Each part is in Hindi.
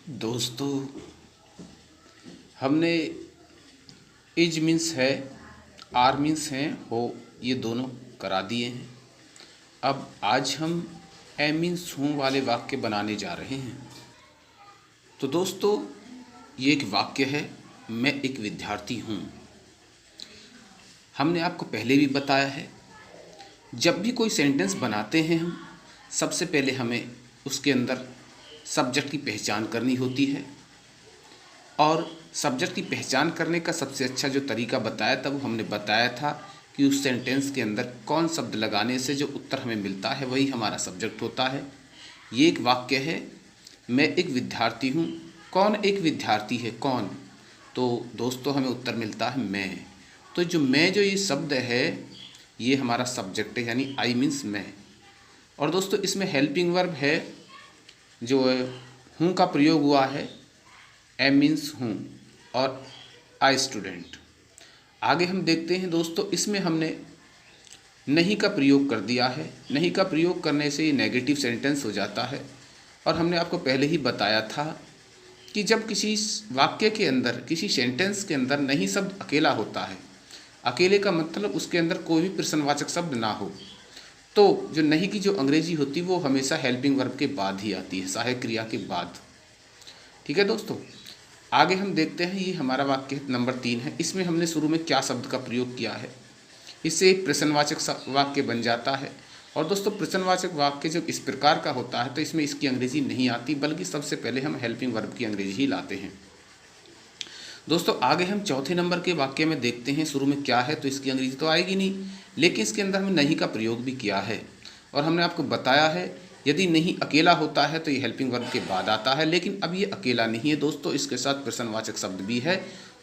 दोस्तों, हमने इज मीन्स है, आर मीन्स हैं, हो, ये दोनों करा दिए हैं। अब आज हम ए मीन्स हूँ वाले वाक्य बनाने जा रहे हैं। तो दोस्तों, ये एक वाक्य है, मैं एक विद्यार्थी हूँ। हमने आपको पहले भी बताया है, जब भी कोई सेंटेंस बनाते हैं हम सबसे पहले हमें उसके अंदर सब्जेक्ट की पहचान करनी होती है। और सब्जेक्ट की पहचान करने का सबसे अच्छा जो तरीका बताया था वो हमने बताया था कि उस सेंटेंस के अंदर कौन शब्द लगाने से जो उत्तर हमें मिलता है वही हमारा सब्जेक्ट होता है। ये एक वाक्य है, मैं एक विद्यार्थी हूँ। कौन एक विद्यार्थी है, कौन? तो दोस्तों हमें उत्तर मिलता है मैं। तो जो मैं, जो ये शब्द है, ये हमारा सब्जेक्ट है, यानी आई मीन्स मैं। और दोस्तों इसमें हेल्पिंग वर्ब है, जो हूँ का प्रयोग हुआ है, एम मीन्स हूँ और आई स्टूडेंट। आगे हम देखते हैं दोस्तों, इसमें हमने नहीं का प्रयोग कर दिया है। नहीं का प्रयोग करने से ये नेगेटिव सेंटेंस हो जाता है। और हमने आपको पहले ही बताया था कि जब किसी वाक्य के अंदर, किसी सेंटेंस के अंदर नहीं शब्द अकेला होता है, अकेले का मतलब उसके अंदर कोई भी प्रश्नवाचक शब्द ना हो, तो जो नहीं की जो अंग्रेजी होती है वो हमेशा हेल्पिंग वर्ब के बाद ही आती है, सहायक क्रिया के बाद। ठीक है दोस्तों, आगे हम देखते हैं। ये हमारा वाक्य नंबर 3 है। इसमें हमने शुरू में क्या शब्द का प्रयोग किया है, इससे एक प्रश्नवाचक वाक्य बन जाता है। और दोस्तों प्रश्नवाचक वाक्य जब इस प्रकार का होता है तो इसमें इसकी अंग्रेजी नहीं आती, बल्कि सबसे पहले हम हेल्पिंग वर्ब की अंग्रेजी ही लाते हैं। दोस्तों आगे हम चौथे नंबर के वाक्य में देखते हैं, शुरू में क्या है तो इसकी अंग्रेजी तो आएगी नहीं, लेकिन इसके अंदर हमने नहीं का प्रयोग भी किया है। और हमने आपको बताया है, यदि नहीं अकेला होता है तो ये हेल्पिंग वर्ब के बाद आता है, लेकिन अब ये अकेला नहीं है दोस्तों, इसके साथ प्रश्नवाचक शब्द भी है।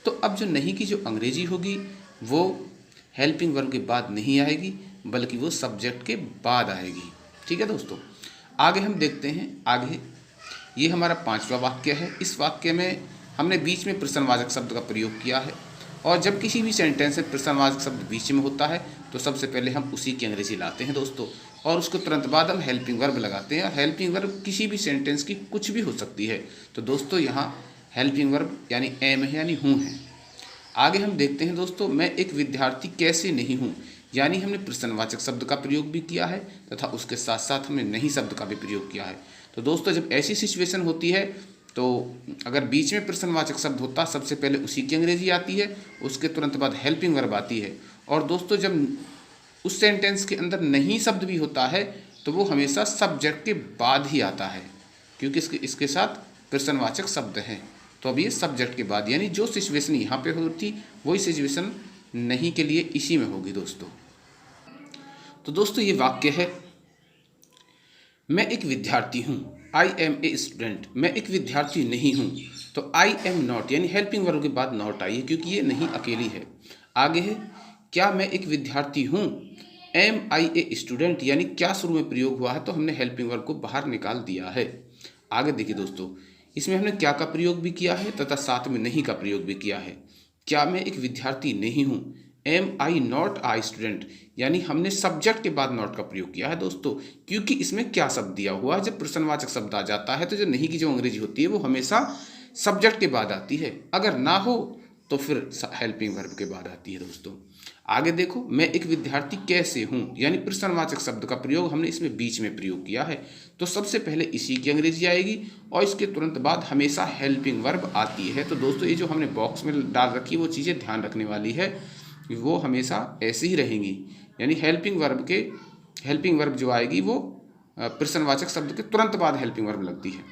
तो अब जो नहीं की जो अंग्रेजी होगी वो हेल्पिंग वर्ब के बाद नहीं आएगी, बल्कि वो सब्जेक्ट के बाद आएगी। ठीक है दोस्तों, आगे हम देखते हैं। आगे ये हमारा 5वां वाक्य है। इस वाक्य में हमने बीच में प्रश्नवाचक शब्द का प्रयोग किया है। और जब किसी भी सेंटेंस में प्रश्नवाचक शब्द बीच में होता है तो सबसे पहले हम उसी की अंग्रेजी लाते हैं दोस्तों, और उसको तुरंत बाद हम हेल्पिंग वर्ब लगाते हैं। हेल्पिंग वर्ब किसी भी सेंटेंस की कुछ भी हो सकती है। तो दोस्तों यहाँ हेल्पिंग वर्ब यानी एम है, यानी हूँ है। आगे हम देखते हैं दोस्तों, मैं एक विद्यार्थी कैसे नहीं हूँ, यानी हमने प्रश्नवाचक शब्द का प्रयोग भी किया है तथा उसके साथ साथ हमने नहीं शब्द का भी प्रयोग किया है। तो दोस्तों जब ऐसी सिचुएशन होती है तो अगर बीच में प्रश्नवाचक शब्द होता है सबसे पहले उसी की अंग्रेजी आती है, उसके तुरंत बाद हेल्पिंग वर्ब आती है। और दोस्तों जब उस सेंटेंस के अंदर नहीं शब्द भी होता है तो वो हमेशा सब्जेक्ट के बाद ही आता है, क्योंकि इसके साथ प्रश्नवाचक शब्द हैं। तो अब ये सब्जेक्ट के बाद, यानी जो सिचुएशन यहाँ पे होती वही सिचुएशन नहीं के लिए इसी में होगी दोस्तों। तो दोस्तों ये वाक्य है, मैं एक विद्यार्थी हूँ, आई एम ए स्टूडेंट। मैं एक विद्यार्थी नहीं हूँ, तो आई एम नॉट, यानी हेल्पिंग वर्ब के बाद नॉट आई है, क्योंकि ये नहीं अकेली है। आगे है, क्या मैं एक विद्यार्थी हूँ, एम आई ए स्टूडेंट, यानी क्या शुरू में प्रयोग हुआ है तो हमने हेल्पिंग वर्ब को बाहर निकाल दिया है। आगे देखिए दोस्तों, इसमें हमने क्या का प्रयोग भी किया है तथा साथ में नहीं का प्रयोग भी किया है। क्या मैं एक विद्यार्थी नहीं हूँ, am I not I student, यानी हमने सब्जेक्ट के बाद नॉट का प्रयोग किया है दोस्तों, क्योंकि इसमें क्या शब्द दिया हुआ है। जब प्रश्नवाचक शब्द आ जाता है तो जो नहीं की जो अंग्रेजी होती है वो हमेशा सब्जेक्ट के बाद आती है, अगर ना हो तो फिर हेल्पिंग वर्ब के बाद आती है दोस्तों। आगे देखो, मैं एक विद्यार्थी कैसे हूँ, यानी प्रश्नवाचक शब्द का प्रयोग हमने इसमें बीच में प्रयोग किया है, तो सबसे पहले इसी की अंग्रेजी आएगी और इसके तुरंत बाद हमेशा हेल्पिंग वर्ब आती है। तो दोस्तों ये जो हमने बॉक्स में डाल रखी है वो चीज़ें ध्यान रखने वाली है, वो हमेशा ऐसे ही रहेंगी, यानी हेल्पिंग वर्ब जो आएगी वो प्रश्नवाचक शब्द के तुरंत बाद हेल्पिंग वर्ब लगती है।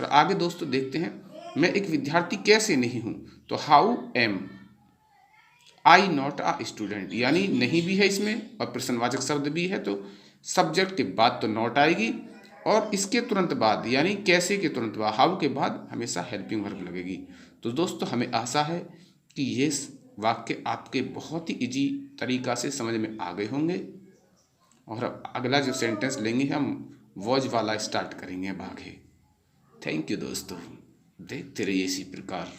और आगे दोस्तों देखते हैं, मैं एक विद्यार्थी कैसे नहीं हूँ, तो how am I not a student, यानी नहीं भी है इसमें और प्रश्नवाचक शब्द भी है, तो सब्जेक्ट के बाद तो नॉट आएगी और इसके तुरंत बाद यानी कैसे के तुरंत बाद हाउ के बाद हमेशा हेल्पिंग वर्ब लगेगी। तो दोस्तों हमें आशा है कि ये वाक्य आपके बहुत ही इजी तरीका से समझ में आ गए होंगे। और अब अगला जो सेंटेंस लेंगे हम वॉज वाला स्टार्ट करेंगे अब आगे। थैंक यू दोस्तों, देखते रहिए इसी प्रकार।